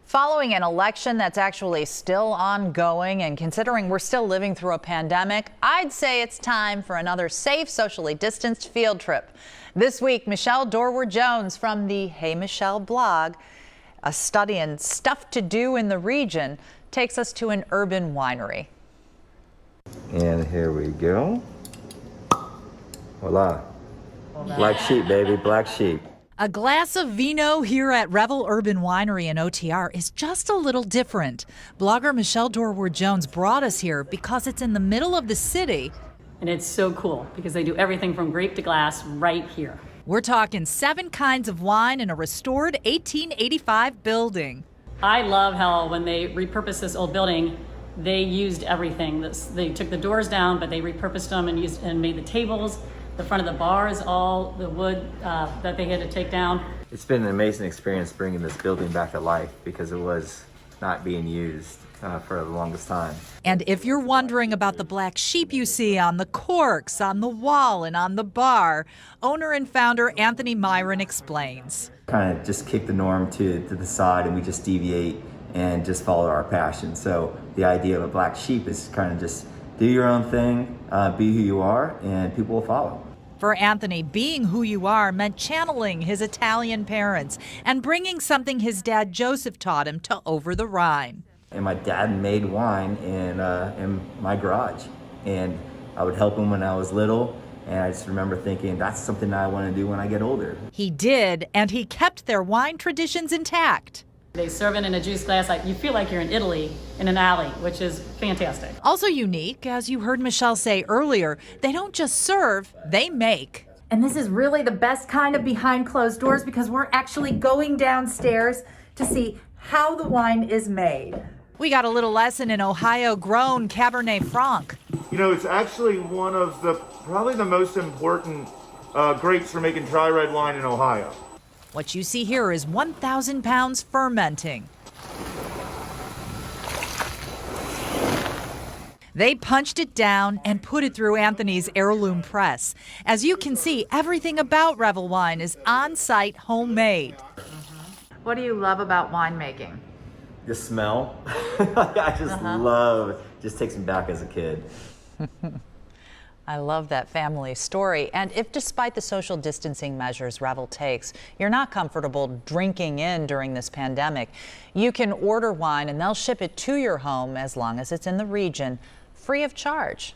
Following an election that's actually still ongoing and considering we're still living through a pandemic, I'd say it's time for another safe, socially distanced field trip. This week, Michelle Dorward-Jones from the Hey Michelle blog, a study in stuff to do in the region, takes us to an urban winery. And here we go. Voila. Black sheep, baby, black sheep. A glass of vino here at Revel Urban Winery in OTR is just a little different. Blogger Michelle Dorward-Jones brought us here because it's in the middle of the city. And it's so cool because they do everything from grape to glass right here. We're talking 7 kinds of wine in a restored 1885 building. I love how when they repurposed this old building, they used everything. They took the doors down, but they repurposed them and made the tables. The front of the bar is all the wood that they had to take down. It's been an amazing experience bringing this building back to life because it was not being used for the longest time. And if you're wondering about the black sheep you see on the corks, on the wall, and on the bar, owner and founder Anthony Maieron explains. Kind of just kick the norm to the side and we just deviate and just follow our passion. So the idea of a black sheep is kind of just do your own thing, be who you are, and people will follow. For Anthony, being who you are meant channeling his Italian parents and bringing something his dad Joseph taught him to over-the-rhine. And my dad made wine in my garage, and I would help him when I was little, and I just remember thinking that's something I want to do when I get older. He did, and he kept their wine traditions intact. They serve it in a juice glass like you feel like you're in Italy in an alley, which is fantastic. Also unique, as you heard Michelle say earlier, they don't just serve, they make. And this is really the best kind of behind closed doors because we're actually going downstairs to see how the wine is made. We got a little lesson in Ohio-grown Cabernet Franc. You know, it's actually one of probably the most important grapes for making dry red wine in Ohio. What you see here is 1,000 pounds fermenting. They punched it down and put it through Anthony's heirloom press. As you can see, everything about Revel wine is on-site homemade. What do you love about winemaking? The smell, I just love, just takes me back as a kid. I love that family story. And if despite the social distancing measures Revel takes, you're not comfortable drinking in during this pandemic, you can order wine and they'll ship it to your home as long as it's in the region, free of charge.